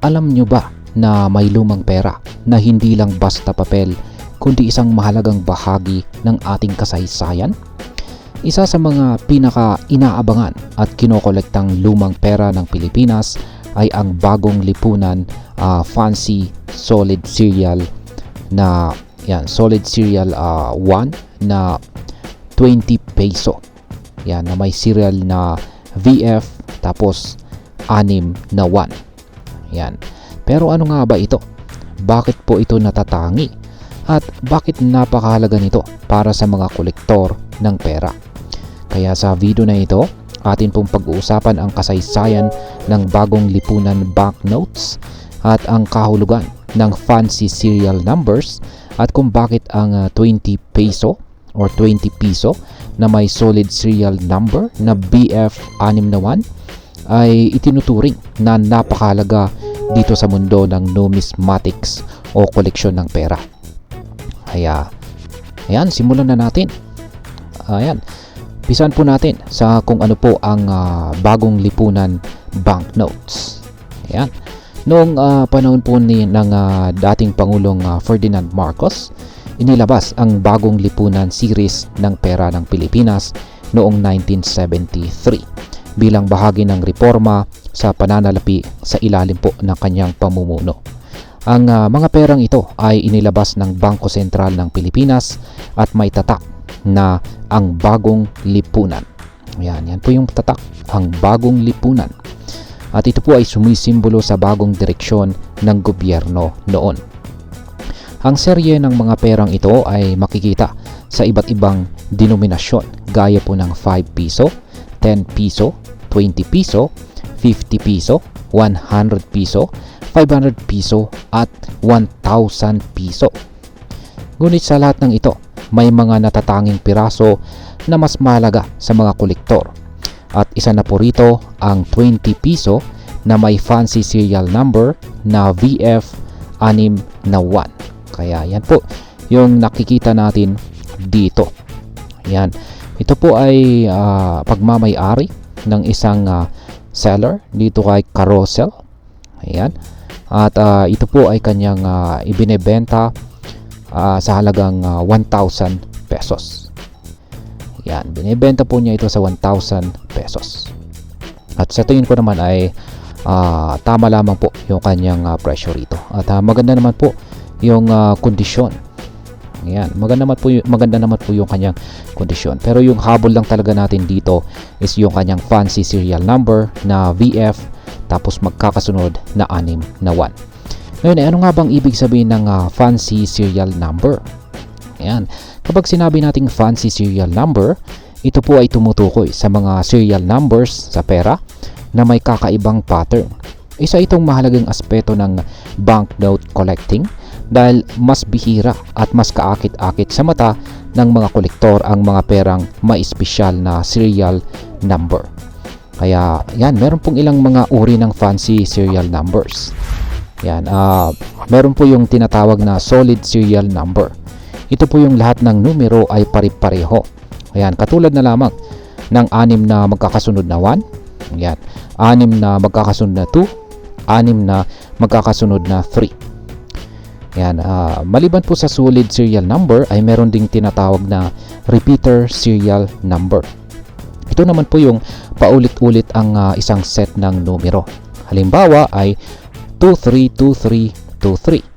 Alam nyo ba na may lumang pera na hindi lang basta papel kundi isang mahalagang bahagi ng ating kasaysayan? Isa sa mga pinaka-inaabangan at kinokolektang lumang pera ng Pilipinas ay ang bagong lipunan fancy solid serial na solid serial 1 na 20 peso. Yan, na may serial na VF tapos 6 na 1. Yan. Pero ano nga ba ito? Bakit po ito natatangi? At bakit napakahalaga nito para sa mga kolektor ng pera? Kaya sa video na ito, atin pong pag-uusapan ang kasaysayan ng bagong lipunan banknotes at ang kahulugan ng fancy serial numbers at kung bakit ang 20 peso or 20 piso na may solid serial number na BF6 ay itinuturing na napakahalaga dito sa mundo ng numismatics o koleksyon ng pera. Kaya, ayan, simulan na natin. Ayan, pisan po natin sa kung ano po ang bagong lipunan banknotes. Ayan. Noong panahon po ng dating Pangulong Ferdinand Marcos, inilabas ang bagong lipunan series ng pera ng Pilipinas noong 1973 bilang bahagi ng reforma sa pananalapi sa ilalim po ng kanyang pamumuno. Ang mga perang ito ay inilabas ng Bangko Sentral ng Pilipinas at may tatak na ang bagong lipunan. Yan po yung tatak, ang bagong lipunan. At ito po ay sumisimbolo sa bagong direksyon ng gobyerno noon. Ang serye ng mga perang ito ay makikita sa iba't ibang denominasyon gaya po ng 5 piso, 10 piso, 20 piso, 50 piso, 100 piso, 500 piso at 1,000 piso. Ngunit sa lahat ng ito, may mga natatanging piraso na mas mahalaga sa mga kolektor. At isa na po rito ang 20 piso na may fancy serial number na VF6 na 1. Kaya yan po yung nakikita natin dito. Yan. Ito po ay pagmamay-ari ng isang seller dito kay Carousel. Ayan. At ito po ay kanyang ibinebenta sa halagang 1,000 pesos. Yan, binebenta po niya ito sa 1,000 pesos. At sa tingin ko naman ay tama lamang po yung kanyang presyo rito. At maganda naman po yung kondisyon. Yan, maganda naman po yung kanyang kondisyon. Pero yung habol lang talaga natin dito is yung kanyang fancy serial number na VF tapos magkakasunod na 6 na 1. Ngayon, ano nga bang ibig sabihin ng fancy serial number? Ayan. Kapag sinabi nating fancy serial number, ito po ay tumutukoy sa mga serial numbers sa pera na may kakaibang pattern. Isa itong mahalagang aspeto ng banknote collecting dahil mas bihira at mas kaakit-akit sa mata ng mga kolektor ang mga perang may espesyal na serial number. Kaya yan, meron pong ilang mga uri ng fancy serial numbers. Yan, meron po yung tinatawag na solid serial number. Ito po yung lahat ng numero ay pare-pareho. Ayan, katulad na lamang ng 6 na magkakasunod na 1. Ayan, 6 na magkakasunod na 2, 6 na magkakasunod na 3. Ayan, maliban po sa solid serial number ay meron ding tinatawag na repeater serial number. Ito naman po yung paulit-ulit ang isang set ng numero. Halimbawa ay 232323.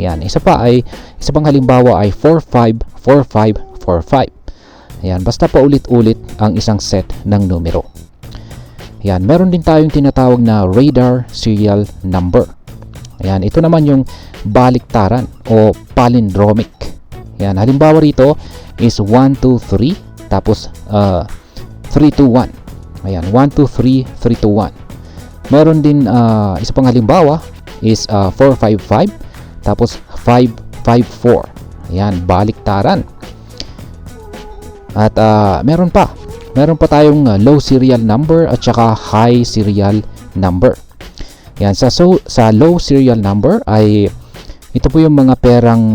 Yan, isa pang halimbawa ay 454545. Ayan, basta paulit-ulit ang isang set ng numero. Yan, meron din tayong tinatawag na radar serial number. Ayan, ito naman yung baliktaran o palindromic. Yan, halimbawa rito is 123 tapos 321. Ayan, 123321. Meron din isa pang halimbawa is 455 tapos 554. Ayan, baliktaran. At meron pa tayong low serial number at saka high serial number. Ayan, sa low serial number ay ito po yung mga perang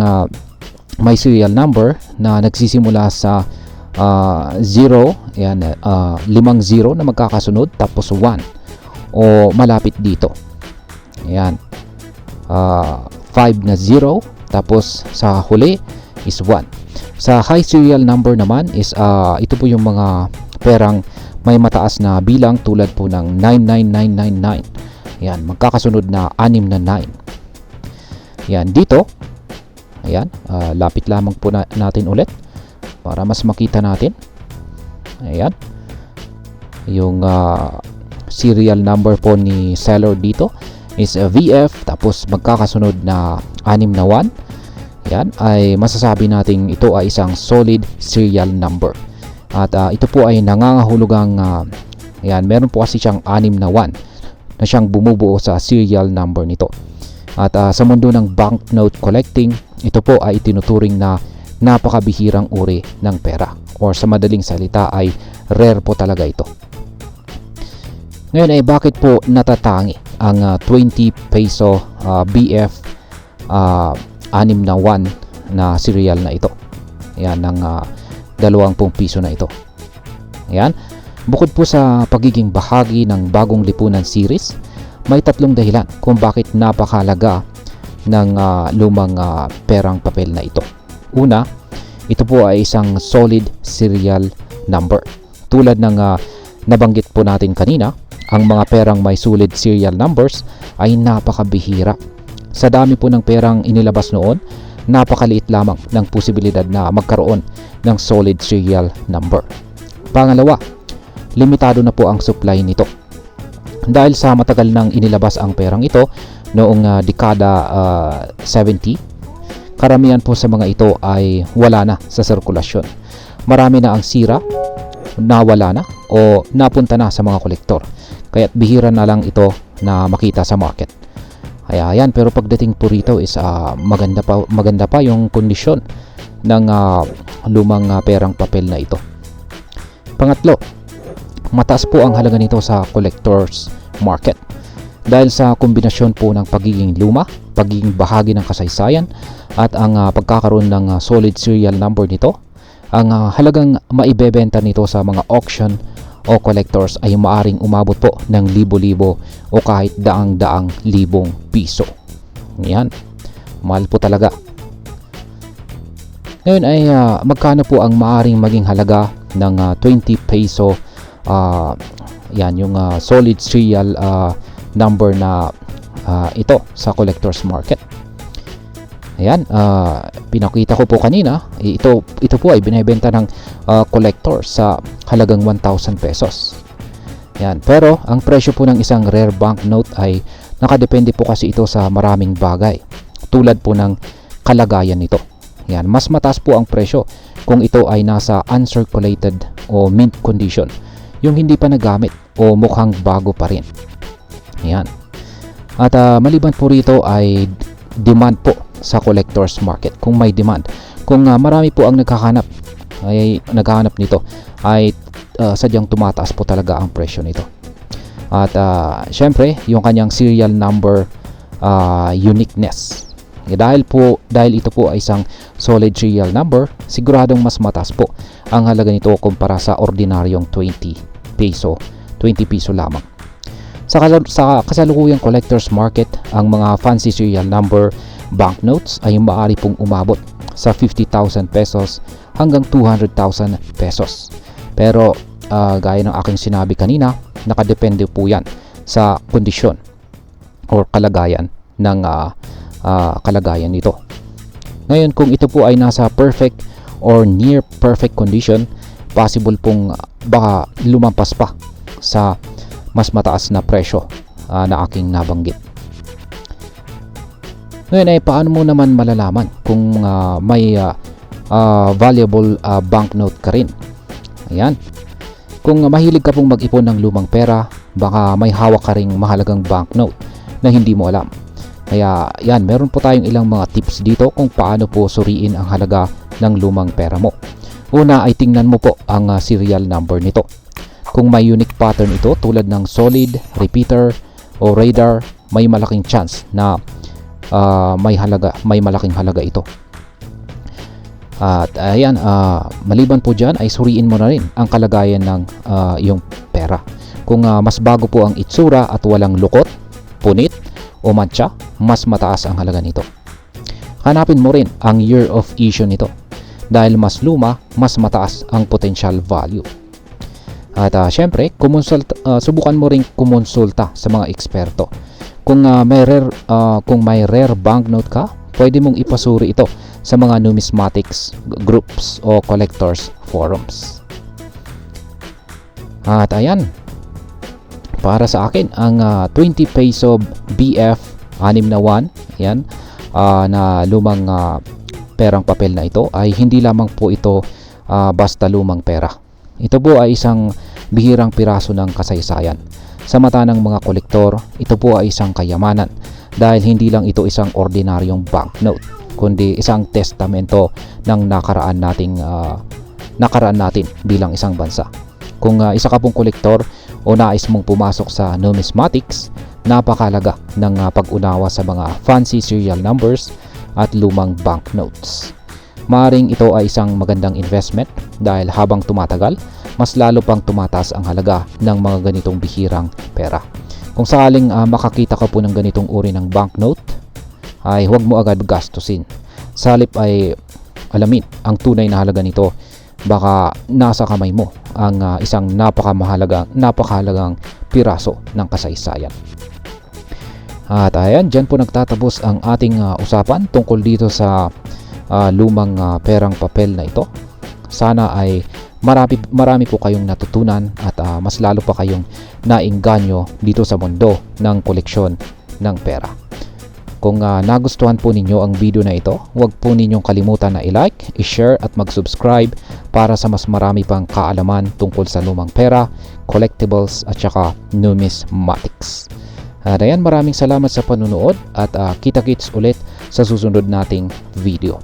may serial number na nagsisimula sa 0, ayan, 5 0 na magkakasunod tapos 1 o malapit dito. Ayan. 5 na 0. Tapos sa huli is 1. Sa high serial number naman is ito po yung mga perang may mataas na bilang tulad po ng 99999. Ayan, magkakasunod na 6 na 9. Ayan, dito. Ayan, lapit lamang po natin ulit para mas makita natin. Ayan. Yung serial number po ni seller dito is VF, tapos magkakasunod na 6 na 1. Yan ay masasabi nating ito ay isang solid serial number. At ito po ay nangangahulugang yan, meron po kasi siyang 6 na 1 na siyang bumubuo sa serial number nito. At sa mundo ng banknote collecting, ito po ay itinuturing na napakabihirang uri ng pera, or sa madaling salita ay rare po talaga ito. Ngayon ay bakit po natatangi ang 20 peso BF 6 na 1 na serial na ito? Ayan, ng 20 piso na ito. Ayan, bukod po sa pagiging bahagi ng bagong lipunan series, may tatlong dahilan kung bakit napakahalaga ng lumang perang papel na ito. Una, ito po ay isang solid serial number. Tulad ng nabanggit po natin kanina, ang mga perang may solid serial numbers ay napakabihira. Sa dami po ng perang inilabas noon, napakaliit lamang ng posibilidad na magkaroon ng solid serial number. Pangalawa, limitado na po ang supply nito. Dahil sa matagal nang inilabas ang perang ito noong dekada 70, karamihan po sa mga ito ay wala na sa sirkulasyon. Marami na ang sira, nawala na o napunta na sa mga kolektor. Kaya't bihira na lang ito na makita sa market. Kaya yan, pero pagdating po rito is maganda pa yung kondisyon ng lumang perang papel na ito. Pangatlo, mataas po ang halaga nito sa collectors market. Dahil sa kombinasyon po ng pagiging luma, pagiging bahagi ng kasaysayan, at ang pagkakaroon ng solid serial number nito, ang halagang maibebenta nito sa mga auction o collectors ay maaring umabot po ng libo-libo o kahit daang-daang libong piso. Yan, mahal po talaga. Ngayon ay magkano po ang maaring maging halaga ng 20 peso yan, yung solid serial number na ito sa collectors market. Ayan, pinakita ko po kanina, ito po ay binebenta ng collector sa halagang 1,000 pesos. Ayan, pero ang presyo po ng isang rare banknote ay nakadepende po kasi ito sa maraming bagay, tulad po ng kalagayan nito. Ayan, mas mataas po ang presyo kung ito ay nasa uncirculated o mint condition, yung hindi pa nagamit o mukhang bago pa rin. Ayan. At maliban po rito ay demand po sa collectors market. Kung may demand, kung marami po ang naghahanap nito, ay sadyang tumataas po talaga ang presyo nito. At syempre, yung kanyang serial number uniqueness. Dahil ito po ay isang solid serial number, siguradong mas mataas po ang halaga nito kumpara sa ordinaryong 20 piso lamang. Sa kasalukuyang collectors market, ang mga fancy serial number banknotes ay maaari pong umabot sa 50,000 pesos hanggang 200,000 pesos. Pero gaya ng aking sinabi kanina, nakadepende po yan sa kondisyon or kalagayan ng kalagayan nito. Ngayon, kung ito po ay nasa perfect or near perfect condition, possible pong baka lumampas pa sa mas mataas na presyo na aking nabanggit. Ngayon ay paano mo naman malalaman kung may valuable banknote ka rin? Ayan. Kung mahilig ka pong mag-ipon ng lumang pera, baka may hawak ka ring mahalagang banknote na hindi mo alam. Kaya yan, meron po tayong ilang mga tips dito kung paano po suriin ang halaga ng lumang pera mo. Una ay tingnan mo po ang serial number nito. Kung may unique pattern ito tulad ng solid, repeater o radar, may malaking chance na may malaking halaga ito. At ayan, maliban po dyan ay suriin mo na rin ang kalagayan ng iyong pera. Kung mas bago po ang itsura at walang lukot, punit o mancha, mas mataas ang halaga nito. Hanapin mo rin ang year of issue nito. Dahil mas luma, mas mataas ang potential value. At syempre, subukan mo rin kumonsulta sa mga eksperto. Kung may rare banknote ka, pwede mong ipasuri ito sa mga numismatics groups o collectors forums. At ayan, para sa akin ang 20 peso BF 6 na 1, yan, na lumang perang papel na ito ay hindi lamang po ito basta lumang pera. Ito po ay isang bihirang piraso ng kasaysayan. Sa mata ng mga kolektor, ito po ay isang kayamanan dahil hindi lang ito isang ordinaryong banknote, kundi isang testamento ng nakaraan natin bilang isang bansa. Kung isa ka pong kolektor o nais mong pumasok sa numismatics, napakalaga ng pag-unawa sa mga fancy serial numbers at lumang banknotes. Maaring ito ay isang magandang investment dahil habang tumatagal, mas lalo pang tumataas ang halaga ng mga ganitong bihirang pera. Kung sakaling makakita ka po ng ganitong uri ng banknote, ay huwag mo agad gastusin. Sa halip ay alamin ang tunay na halaga nito. Baka nasa kamay mo ang isang napakahalagang piraso ng kasaysayan. At ayan, dyan po nagtatapos ang ating usapan tungkol dito sa lumang perang papel na ito. Sana ay marami po kayong natutunan at mas lalo pa kayong naengganyo dito sa mundo ng koleksyon ng pera. Kung nagustuhan po ninyo ang video na ito, huwag po ninyong kalimutan na i-like, i-share at mag-subscribe para sa mas marami pang kaalaman tungkol sa lumang pera, collectibles at saka numismatics. At ayan, maraming salamat sa panunood at kita-kits ulit sa susunod nating video.